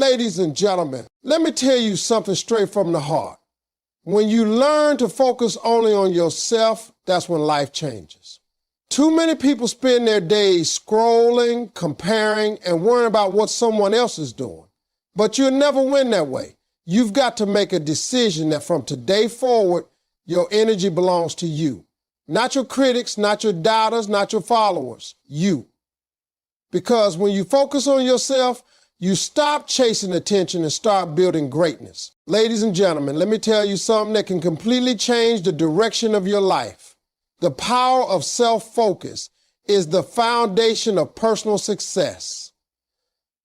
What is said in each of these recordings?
Ladies and gentlemen, let me tell you something straight from the heart. When you learn to focus only on yourself, that's when life changes. Too many people spend their days scrolling, comparing, and worrying about what someone else is doing. But you'll never win that way. You've got to make a decision that from today forward, your energy belongs to you. Not your critics, not your doubters, not your followers, you. Because when you focus on yourself, you stop chasing attention and start building greatness. Ladies and gentlemen, let me tell you something that can completely change the direction of your life. The power of self-focus is the foundation of personal success.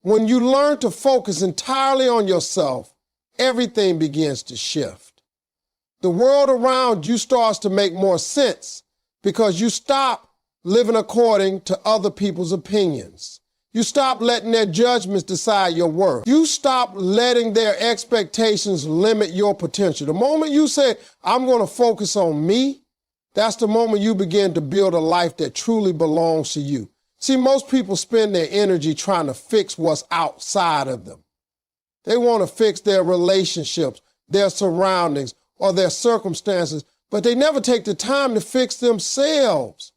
When you learn to focus entirely on yourself, everything begins to shift. The world around you starts to make more sense because you stop living according to other people's opinions. You stop letting their judgments decide your worth. You stop letting their expectations limit your potential. The moment you say, I'm going to focus on me, that's the moment you begin to build a life that truly belongs to you. See, most people spend their energy trying to fix what's outside of them. They want to fix their relationships, their surroundings, or their circumstances, but they never take the time to fix themselves.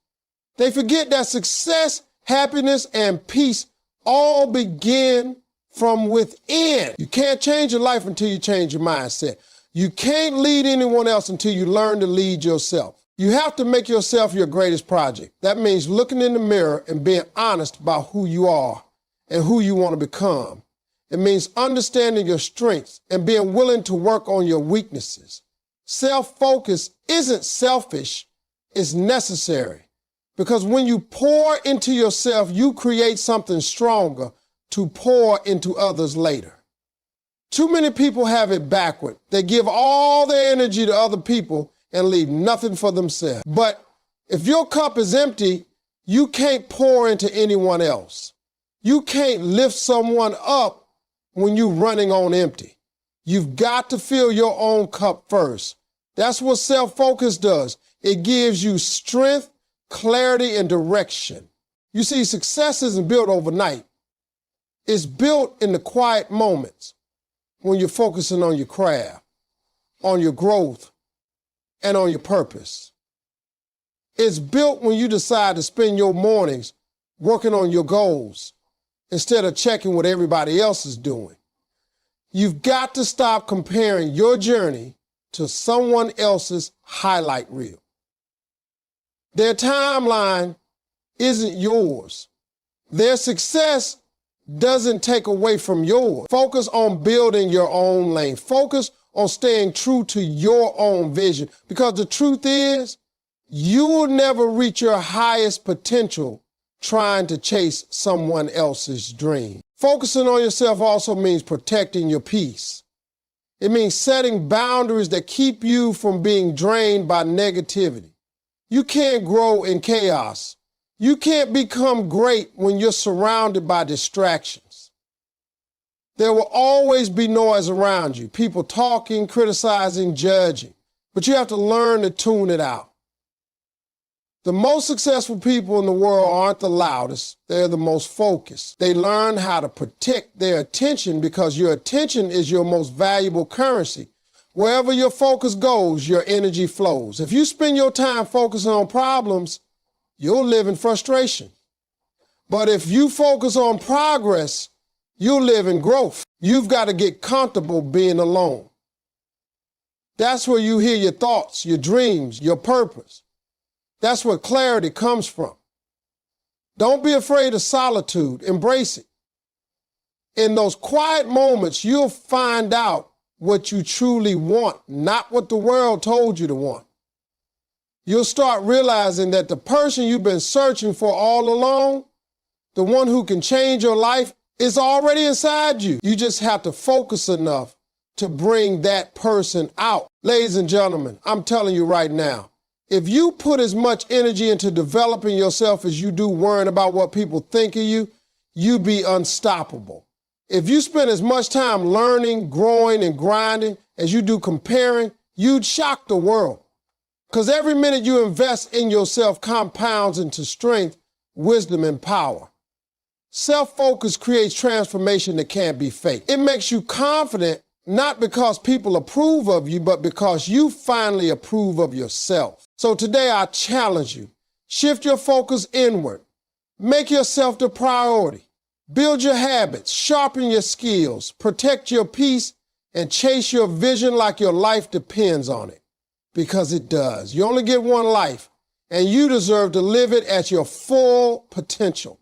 They forget that success, happiness, and peace all begin from within. You can't change your life until you change your mindset. You can't lead anyone else until you learn to lead yourself. You have to make yourself your greatest project. That means looking in the mirror and being honest about who you are and who you want to become. It means understanding your strengths and being willing to work on your weaknesses. Self-focus isn't selfish, it's necessary. Because when you pour into yourself, you create something stronger to pour into others later. Too many people have it backward. They give all their energy to other people and leave nothing for themselves. But if your cup is empty, you can't pour into anyone else. You can't lift someone up when you're running on empty. You've got to fill your own cup first. That's what self-focus does. It gives you strength, clarity, and direction. You see, success isn't built overnight. It's built in the quiet moments when you're focusing on your craft, on your growth, and on your purpose. It's built when you decide to spend your mornings working on your goals instead of checking what everybody else is doing. You've got to stop comparing your journey to someone else's highlight reel. Their timeline isn't yours. Their success doesn't take away from yours. Focus on building your own lane. Focus on staying true to your own vision. Because the truth is, you will never reach your highest potential trying to chase someone else's dream. Focusing on yourself also means protecting your peace. It means setting boundaries that keep you from being drained by negativity. You can't grow in chaos. You can't become great when you're surrounded by distractions. There will always be noise around you, people talking, criticizing, judging, but you have to learn to tune it out. The most successful people in the world aren't the loudest, they're the most focused. They learn how to protect their attention because your attention is your most valuable currency. Wherever your focus goes, your energy flows. If you spend your time focusing on problems, you'll live in frustration. But if you focus on progress, you'll live in growth. You've got to get comfortable being alone. That's where you hear your thoughts, your dreams, your purpose. That's where clarity comes from. Don't be afraid of solitude. Embrace it. In those quiet moments, you'll find out what you truly want, not what the world told you to want. You'll start realizing that the person you've been searching for all along, the one who can change your life, is already inside you. You just have to focus enough to bring that person out. Ladies and gentlemen, I'm telling you right now, if you put as much energy into developing yourself as you do worrying about what people think of you, you'd be unstoppable. If you spend as much time learning, growing, and grinding as you do comparing, you'd shock the world. Because every minute you invest in yourself compounds into strength, wisdom, and power. Self-focus creates transformation that can't be faked. It makes you confident not because people approve of you, but because you finally approve of yourself. So today I challenge you. Shift your focus inward. Make yourself the priority. Build your habits, sharpen your skills, protect your peace, and chase your vision like your life depends on it. Because it does. You only get one life, and you deserve to live it at your full potential.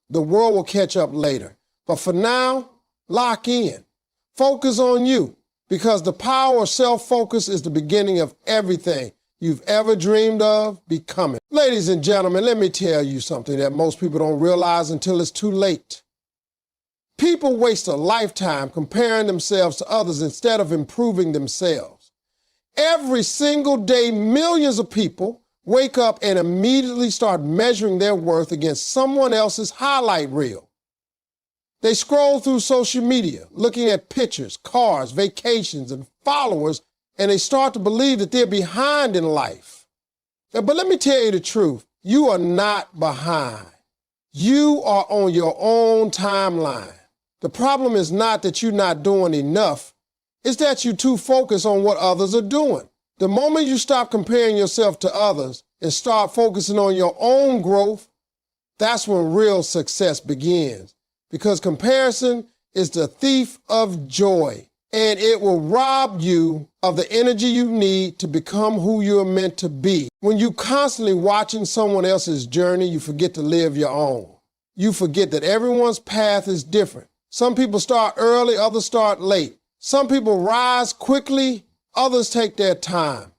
The world will catch up later. But for now, lock in. Focus on you, because the power of self-focus is the beginning of everything you've ever dreamed of becoming. Ladies and gentlemen, let me tell you something that most people don't realize until it's too late. People waste a lifetime comparing themselves to others instead of improving themselves. Every single day, millions of people wake up and immediately start measuring their worth against someone else's highlight reel. They scroll through social media, looking at pictures, cars, vacations, and followers, and they start to believe that they're behind in life. But let me tell you the truth. You are not behind. You are on your own timeline. The problem is not that you're not doing enough. It's that you're too focused on what others are doing. The moment you stop comparing yourself to others and start focusing on your own growth, that's when real success begins. Because comparison is the thief of joy, and it will rob you of the energy you need to become who you're meant to be. When you're constantly watching someone else's journey, you forget to live your own. You forget that everyone's path is different. Some people start early, others start late. Some people rise quickly, others take their time.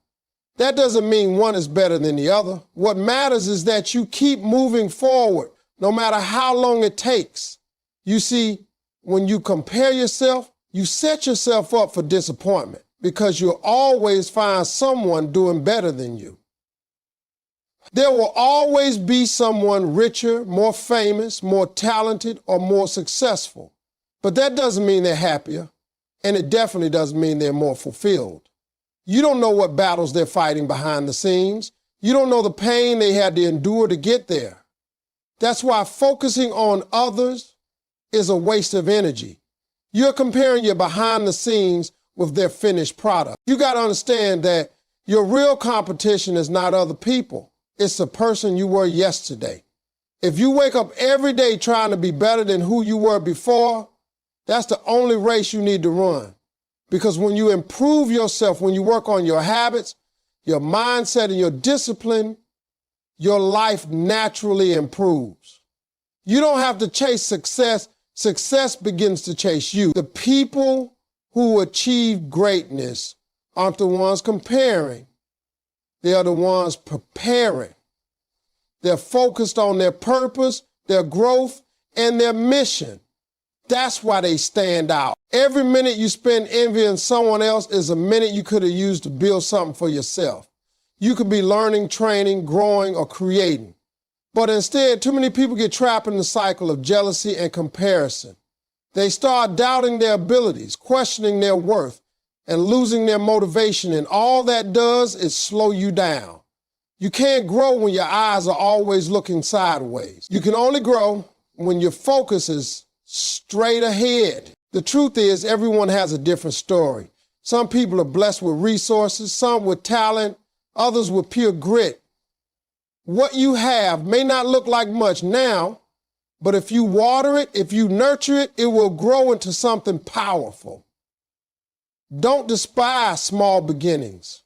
That doesn't mean one is better than the other. What matters is that you keep moving forward, no matter how long it takes. You see, when you compare yourself, you set yourself up for disappointment because you'll always find someone doing better than you. There will always be someone richer, more famous, more talented, or more successful. But that doesn't mean they're happier, and it definitely doesn't mean they're more fulfilled. You don't know what battles they're fighting behind the scenes. You don't know the pain they had to endure to get there. That's why focusing on others is a waste of energy. You're comparing your behind the scenes with their finished product. You got to understand that your real competition is not other people. It's the person you were yesterday. If you wake up every day trying to be better than who you were before, that's the only race you need to run. Because when you improve yourself, when you work on your habits, your mindset, and your discipline, your life naturally improves. You don't have to chase success. Success begins to chase you. The people who achieve greatness aren't the ones comparing. They are the ones preparing. They're focused on their purpose, their growth, and their mission. That's why they stand out. Every minute you spend envying someone else is a minute you could have used to build something for yourself. You could be learning, training, growing, or creating. But instead, too many people get trapped in the cycle of jealousy and comparison. They start doubting their abilities, questioning their worth, and losing their motivation, and all that does is slow you down. You can't grow when your eyes are always looking sideways. You can only grow when your focus is straight ahead. The truth is, everyone has a different story. Some people are blessed with resources, some with talent, others with pure grit. What you have may not look like much now, but if you water it, if you nurture it, it will grow into something powerful. Don't despise small beginnings.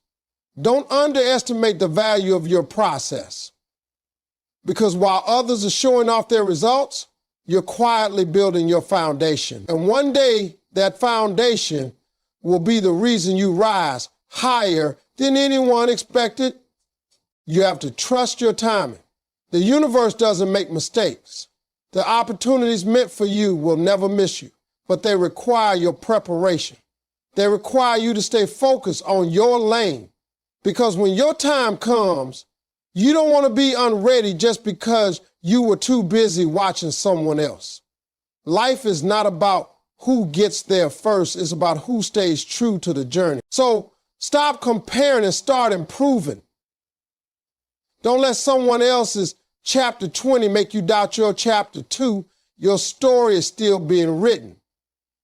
Don't underestimate the value of your process. Because while others are showing off their results, you're quietly building your foundation. And one day, that foundation will be the reason you rise higher than anyone expected. You have to trust your timing. The universe doesn't make mistakes. The opportunities meant for you will never miss you, but they require your preparation. They require you to stay focused on your lane, because when your time comes, you don't want to be unready just because you were too busy watching someone else. Life is not about who gets there first. It's about who stays true to the journey. So stop comparing and start improving. Don't let someone else's chapter 20 make you doubt your chapter 2. Your story is still being written.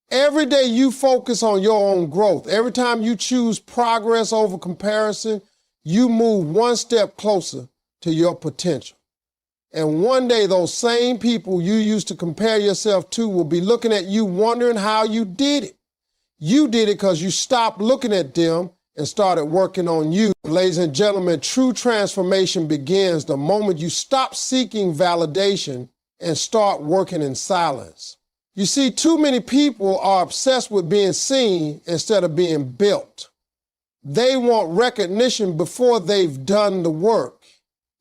Every day you focus on your own growth. Every time you choose progress over comparison, you move one step closer to your potential. And one day those same people you used to compare yourself to will be looking at you wondering how you did it. You did it because you stopped looking at them and started working on you. Ladies and gentlemen, true transformation begins the moment you stop seeking validation and start working in silence. You see, too many people are obsessed with being seen instead of being built. They want recognition before they've done the work.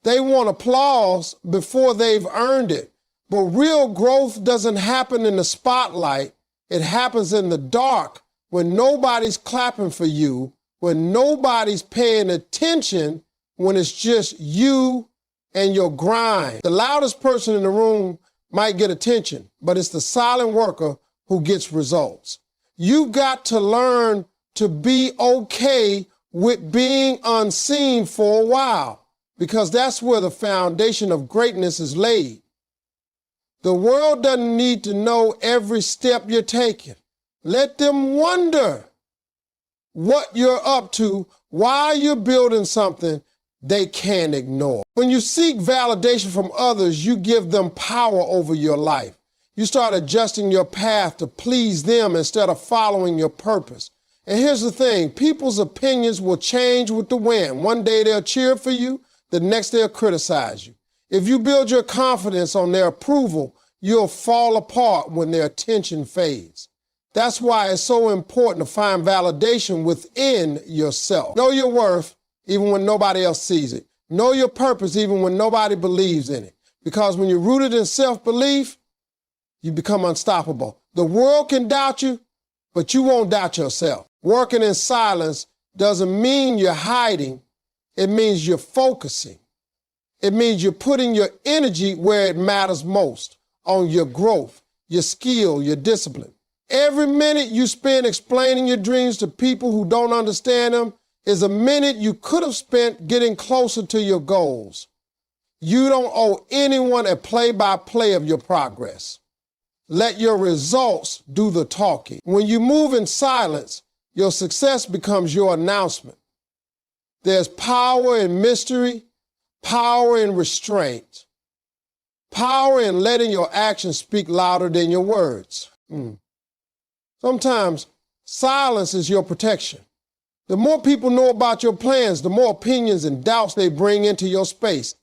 They want applause before they've earned it. But real growth doesn't happen in the spotlight. It happens in the dark when nobody's clapping for you, when nobody's paying attention, when it's just you and your grind. The loudest person in the room might get attention, but it's the silent worker who gets results. You've got to learn to be okay with being unseen for a while, because that's where the foundation of greatness is laid. The world doesn't need to know every step you're taking. Let them wonder what you're up to while you're building something they can't ignore. When you seek validation from others, you give them power over your life. You start adjusting your path to please them instead of following your purpose. And here's the thing, people's opinions will change with the wind. One day they'll cheer for you, the next they'll criticize you. If you build your confidence on their approval, you'll fall apart when their attention fades. That's why it's so important to find validation within yourself. Know your worth even when nobody else sees it. Know your purpose even when nobody believes in it. Because when you're rooted in self-belief, you become unstoppable. The world can doubt you, but you won't doubt yourself. Working in silence doesn't mean you're hiding. It means you're focusing. It means you're putting your energy where it matters most, on your growth, your skill, your discipline. Every minute you spend explaining your dreams to people who don't understand them is a minute you could have spent getting closer to your goals. You don't owe anyone a play-by-play of your progress. Let your results do the talking. When you move in silence, your success becomes your announcement. There's power in mystery, power in restraint, power in letting your actions speak louder than your words. Sometimes silence is your protection. The more people know about your plans, the more opinions and doubts they bring into your space.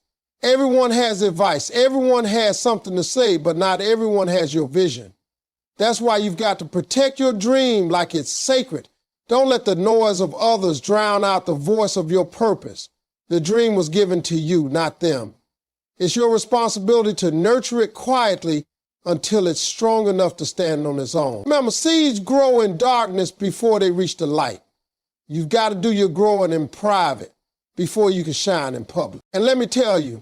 Everyone has advice. Everyone has something to say, but not everyone has your vision. That's why you've got to protect your dream like it's sacred. Don't let the noise of others drown out the voice of your purpose. The dream was given to you, not them. It's your responsibility to nurture it quietly until it's strong enough to stand on its own. Remember, seeds grow in darkness before they reach the light. You've got to do your growing in private before you can shine in public. And let me tell you,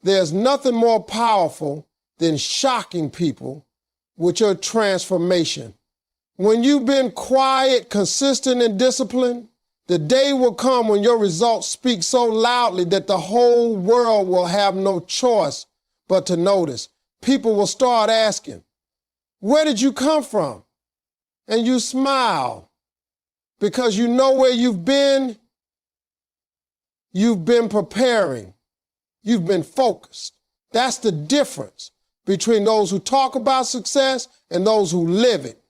there's nothing more powerful than shocking people with your transformation. When you've been quiet, consistent, and disciplined, the day will come when your results speak so loudly that the whole world will have no choice but to notice. People will start asking, where did you come from? And you smile because you know where you've been preparing. You've been focused. That's the difference between those who talk about success and those who live it.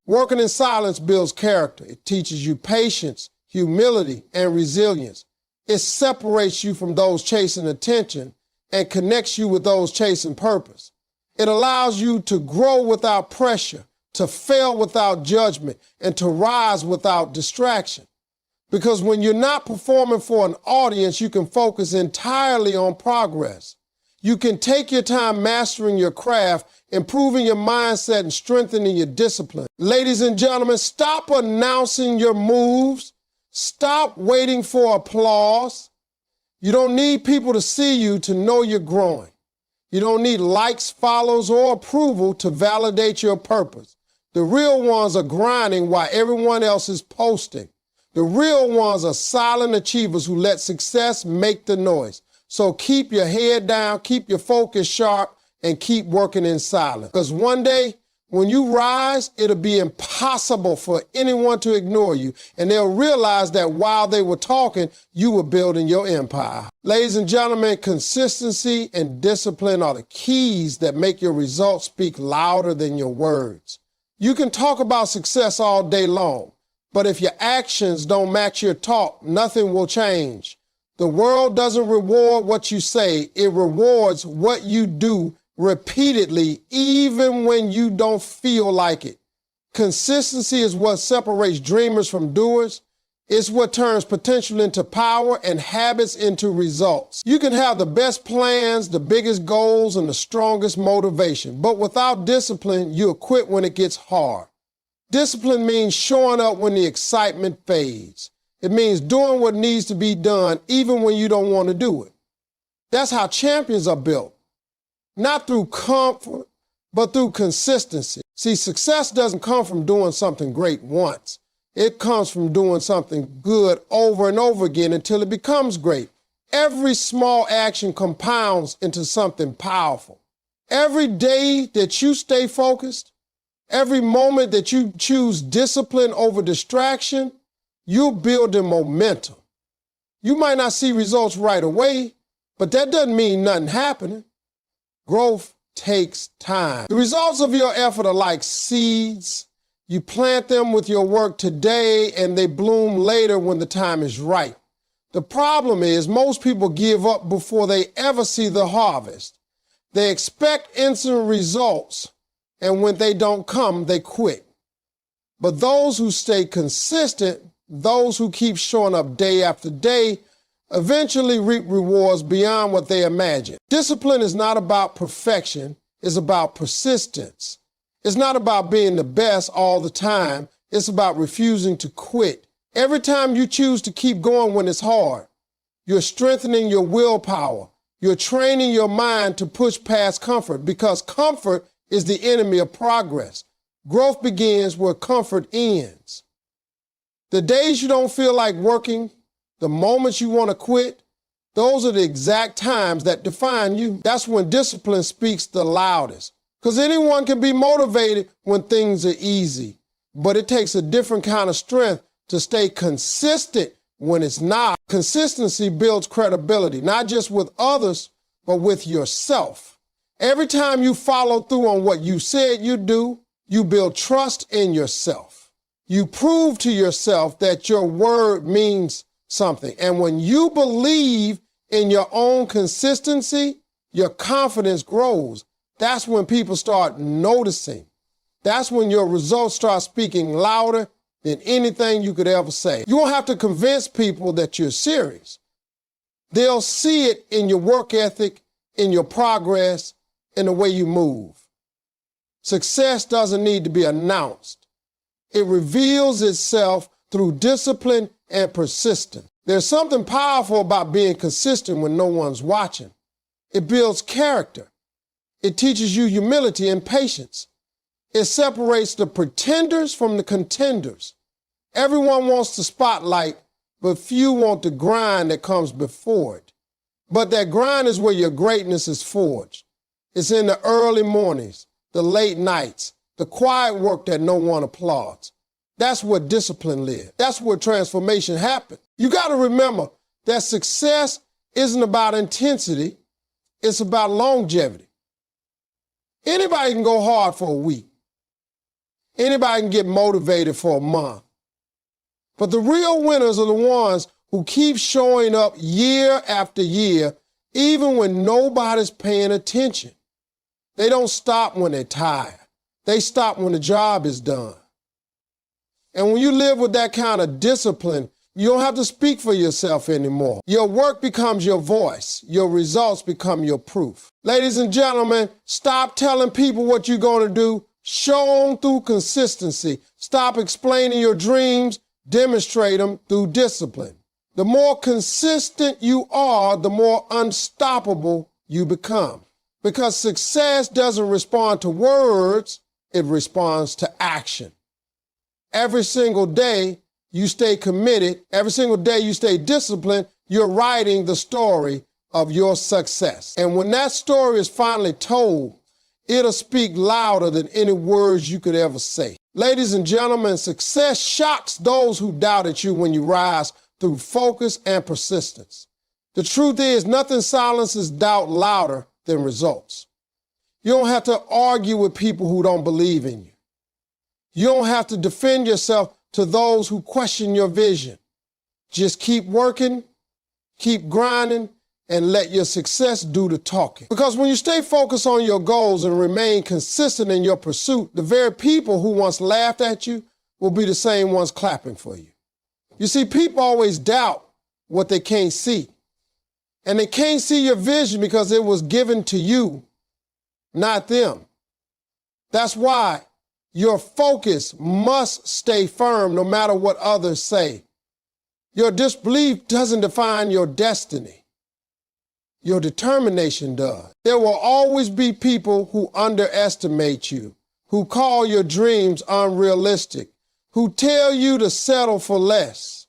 Working in silence builds character. It teaches you patience, humility, and resilience. It separates you from those chasing attention and connects you with those chasing purpose. It allows you to grow without pressure, to fail without judgment, and to rise without distraction. Because when you're not performing for an audience, you can focus entirely on progress. You can take your time mastering your craft, improving your mindset, and strengthening your discipline. Ladies and gentlemen, stop announcing your moves. Stop waiting for applause. You don't need people to see you to know you're growing. You don't need likes, follows, or approval to validate your purpose. The real ones are grinding while everyone else is posting. The real ones are silent achievers who let success make the noise. So keep your head down, keep your focus sharp, and keep working in silence. Because one day, when you rise, it'll be impossible for anyone to ignore you, and they'll realize that while they were talking, you were building your empire. Ladies and gentlemen, consistency and discipline are the keys that make your results speak louder than your words. You can talk about success all day long, but if your actions don't match your talk, nothing will change. The world doesn't reward what you say, it rewards what you do repeatedly, even when you don't feel like it. Consistency is what separates dreamers from doers. It's what turns potential into power and habits into results. You can have the best plans, the biggest goals, and the strongest motivation, but without discipline, you'll quit when it gets hard. Discipline means showing up when the excitement fades. It means doing what needs to be done even when you don't want to do it. That's how champions are built. Not through comfort, but through consistency. See, success doesn't come from doing something great once. It comes from doing something good over and over again until it becomes great. Every small action compounds into something powerful. Every day that you stay focused, every moment that you choose discipline over distraction, you're building momentum. You might not see results right away, but that doesn't mean nothing happening. Growth takes time. The results of your effort are like seeds. You plant them with your work today and they bloom later when the time is right. The problem is most people give up before they ever see the harvest. They expect instant results, and when they don't come, they quit. But those who stay consistent, those who keep showing up day after day, eventually reap rewards beyond what they imagine. Discipline is not about perfection, it's about persistence. It's not about being the best all the time, it's about refusing to quit. Every time you choose to keep going when it's hard, you're strengthening your willpower. You're training your mind to push past comfort, because comfort is the enemy of progress. Growth begins where comfort ends. The days you don't feel like working, the moments you want to quit, those are the exact times that define you. That's when discipline speaks the loudest. Because anyone can be motivated when things are easy, but it takes a different kind of strength to stay consistent when it's not. Consistency builds credibility, not just with others, but with yourself. Every time you follow through on what you said you'd do, you build trust in yourself. You prove to yourself that your word means something. And when you believe in your own consistency, your confidence grows. That's when people start noticing. That's when your results start speaking louder than anything you could ever say. You won't have to convince people that you're serious. They'll see it in your work ethic, in your progress, in the way you move. Success doesn't need to be announced. It reveals itself through discipline and persistence. There's something powerful about being consistent when no one's watching. It builds character. It teaches you humility and patience. It separates the pretenders from the contenders. Everyone wants the spotlight, but few want the grind that comes before it. But that grind is where your greatness is forged. It's in the early mornings, the late nights, the quiet work that no one applauds. That's where discipline lives. That's where transformation happens. You got to remember that success isn't about intensity, it's about longevity. Anybody can go hard for a week. Anybody can get motivated for a month. But the real winners are the ones who keep showing up year after year, even when nobody's paying attention. They don't stop when they're tired. They stop when the job is done. And when you live with that kind of discipline, you don't have to speak for yourself anymore. Your work becomes your voice. Your results become your proof. Ladies and gentlemen, stop telling people what you're going to do. Show them through consistency. Stop explaining your dreams. Demonstrate them through discipline. The more consistent you are, the more unstoppable you become. Because success doesn't respond to words, it responds to action. Every single day you stay committed, every single day you stay disciplined, you're writing the story of your success. And when that story is finally told, it'll speak louder than any words you could ever say. Ladies and gentlemen, success shocks those who doubted you when you rise through focus and persistence. The truth is, nothing silences doubt louder than results. You don't have to argue with people who don't believe in you. You don't have to defend yourself to those who question your vision. Just keep working, keep grinding, and let your success do the talking. Because when you stay focused on your goals and remain consistent in your pursuit, the very people who once laughed at you will be the same ones clapping for you. You see, people always doubt what they can't see. And they can't see your vision because it was given to you, not them. That's why your focus must stay firm no matter what others say. Your disbelief doesn't define your destiny. Your determination does. There will always be people who underestimate you, who call your dreams unrealistic, who tell you to settle for less.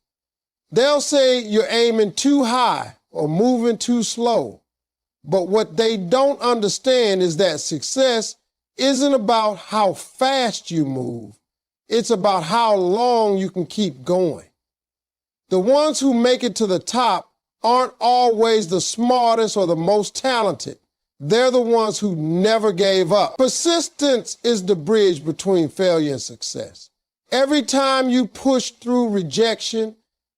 They'll say you're aiming too high or moving too slow. But what they don't understand is that success isn't about how fast you move. It's about how long you can keep going. The ones who make it to the top aren't always the smartest or the most talented. They're the ones who never gave up. Persistence is the bridge between failure and success. Every time you push through rejection,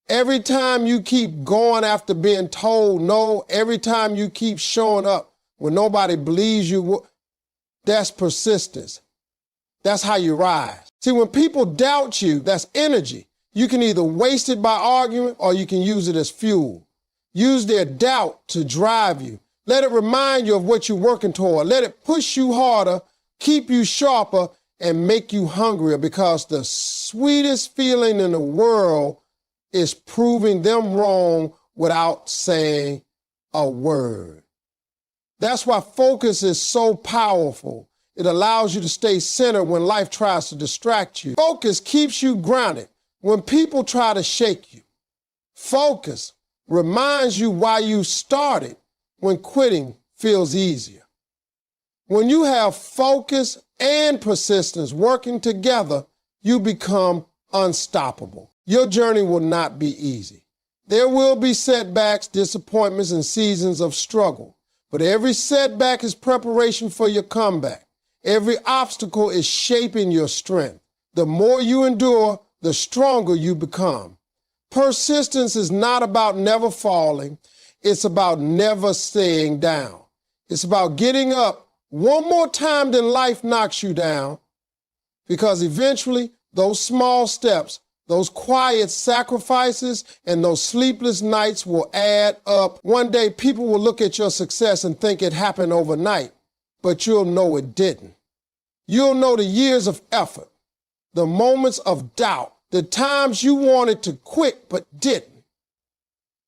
every time you keep going after being told no, every time you keep showing up when nobody believes you, that's persistence. That's how you rise. See, when people doubt you, that's energy. You can either waste it by arguing or you can use it as fuel. Use their doubt to drive you. Let it remind you of what you're working toward. Let it push you harder, keep you sharper, and make you hungrier, because the sweetest feeling in the world is proving them wrong without saying a word. That's why focus is so powerful. It allows you to stay centered when life tries to distract you. Focus keeps you grounded when people try to shake you. Focus reminds you why you started when quitting feels easier. When you have focus and persistence working together, you become unstoppable. Your journey will not be easy. There will be setbacks, disappointments, and seasons of struggle. But every setback is preparation for your comeback. Every obstacle is shaping your strength. The more you endure, the stronger you become. Persistence is not about never falling. It's about never staying down. It's about getting up one more time than life knocks you down, because eventually those small steps, those quiet sacrifices, and those sleepless nights will add up. One day people will look at your success and think it happened overnight, but you'll know it didn't. You'll know the years of effort, the moments of doubt, the times you wanted to quit but didn't.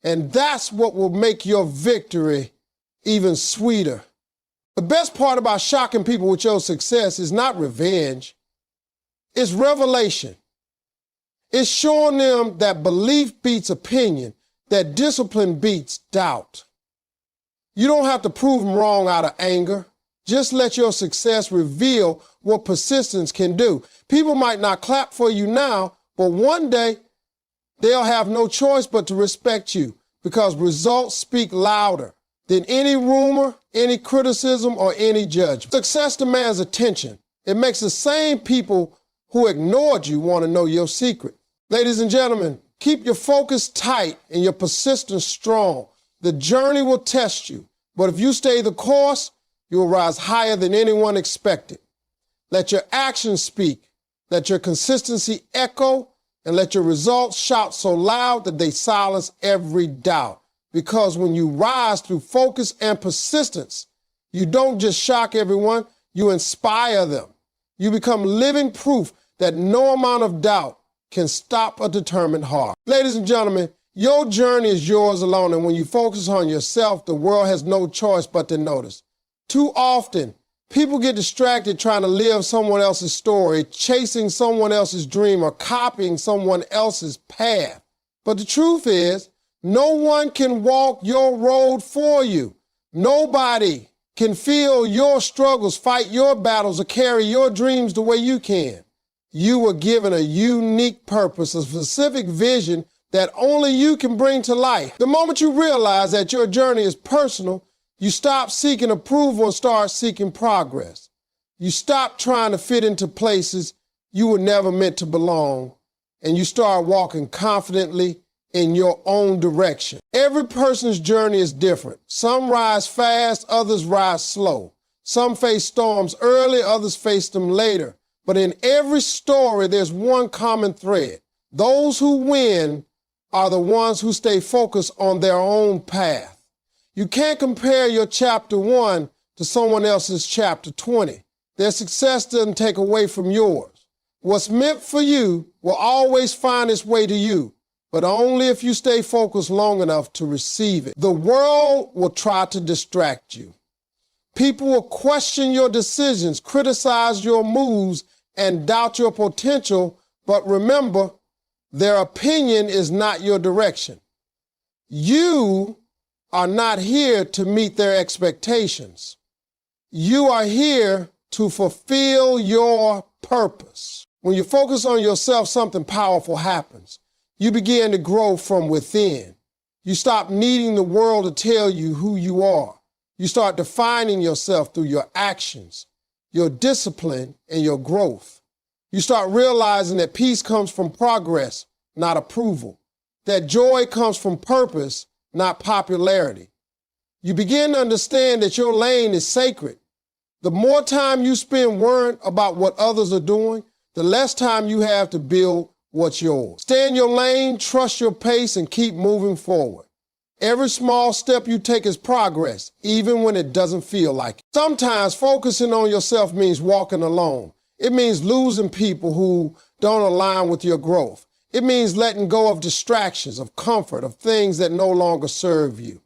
And that's what will make your victory even sweeter. The best part about shocking people with your success is not revenge. It's revelation. It's showing them that belief beats opinion, that discipline beats doubt. You don't have to prove them wrong out of anger. Just let your success reveal what persistence can do. People might not clap for you now, but one day they'll have no choice but to respect you, because results speak louder than any rumor, any criticism, or any judgment. Success demands attention. It makes the same people who ignored you want to know your secret. Ladies and gentlemen, keep your focus tight and your persistence strong. The journey will test you, but if you stay the course, you'll rise higher than anyone expected. Let your actions speak. Let your consistency echo, and let your results shout so loud that they silence every doubt. Because when you rise through focus and persistence, you don't just shock everyone, you inspire them. You become living proof that no amount of doubt can stop a determined heart. Ladies and gentlemen, your journey is yours alone, and when you focus on yourself, the world has no choice but to notice. Too often, people get distracted trying to live someone else's story, chasing someone else's dream, or copying someone else's path. But the truth is, No one can walk your road for you. Nobody can feel your struggles, fight your battles, or carry your dreams the way you can. You were given a unique purpose, a specific vision that only you can bring to life. The moment you realize that your journey is personal, you stop seeking approval and start seeking progress. You stop trying to fit into places you were never meant to belong, and you start walking confidently in your own direction. Every person's journey is different. Some rise fast, others rise slow. Some face storms early, others face them later. But in every story, there's one common thread. Those who win are the ones who stay focused on their own path. You can't compare your chapter 1 to someone else's chapter 20. Their success doesn't take away from yours. What's meant for you will always find its way to you, but only if you stay focused long enough to receive it. The world will try to distract you. People will question your decisions, criticize your moves, and doubt your potential, but remember, their opinion is not your direction. You are not here to meet their expectations. You are here to fulfill your purpose. When you focus on yourself, something powerful happens. You begin to grow from within. You stop needing the world to tell you who you are. You start defining yourself through your actions, your discipline, and your growth. You start realizing that peace comes from progress, not approval. That joy comes from purpose, not popularity. You begin to understand that your lane is sacred. The more time you spend worrying about what others are doing, the less time you have to build what's yours. Stay in your lane, trust your pace, and keep moving forward. Every small step you take is progress, even when it doesn't feel like it. Sometimes focusing on yourself means walking alone. It means losing people who don't align with your growth. It means letting go of distractions, of comfort, of things that no longer serve you.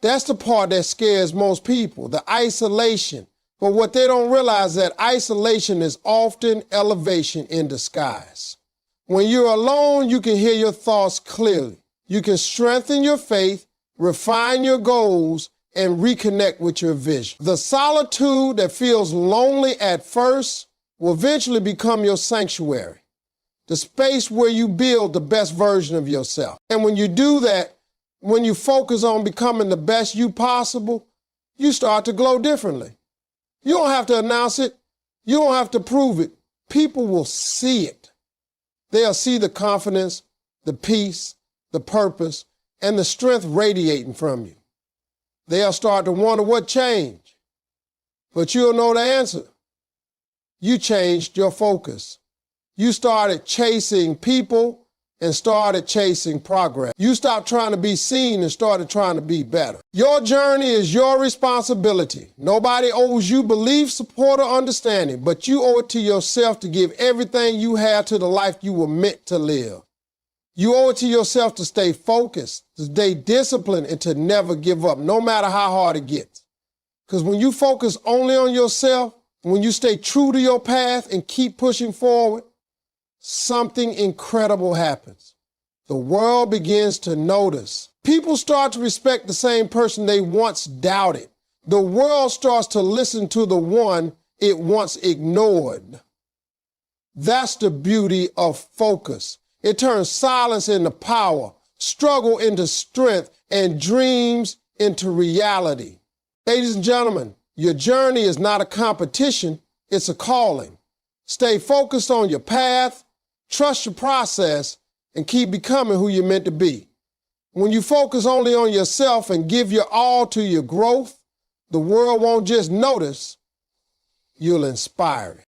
That's the part that scares most people, the isolation. But what they don't realize is that isolation is often elevation in disguise. When you're alone, you can hear your thoughts clearly. You can strengthen your faith, refine your goals, and reconnect with your vision. The solitude that feels lonely at first will eventually become your sanctuary, the space where you build the best version of yourself. And when you do that, when you focus on becoming the best you possible, you start to glow differently. You don't have to announce it. You don't have to prove it. People will see it. They'll see the confidence, the peace, the purpose, and the strength radiating from you. They'll start to wonder what changed. But you'll know the answer. You changed your focus. You started chasing people and started chasing progress. You stopped trying to be seen and started trying to be better. Your journey is your responsibility. Nobody owes you belief, support, or understanding, but you owe it to yourself to give everything you have to the life you were meant to live. You owe it to yourself to stay focused, to stay disciplined, and to never give up, no matter how hard it gets. Because when you focus only on yourself, when you stay true to your path and keep pushing forward, something incredible happens. The world begins to notice. People start to respect the same person they once doubted. The world starts to listen to the one it once ignored. That's the beauty of focus. It turns silence into power, struggle into strength, and dreams into reality. Ladies and gentlemen, your journey is not a competition, it's a calling. Stay focused on your path, trust your process, and keep becoming who you're meant to be. When you focus only on yourself and give your all to your growth, the world won't just notice, you'll inspire it.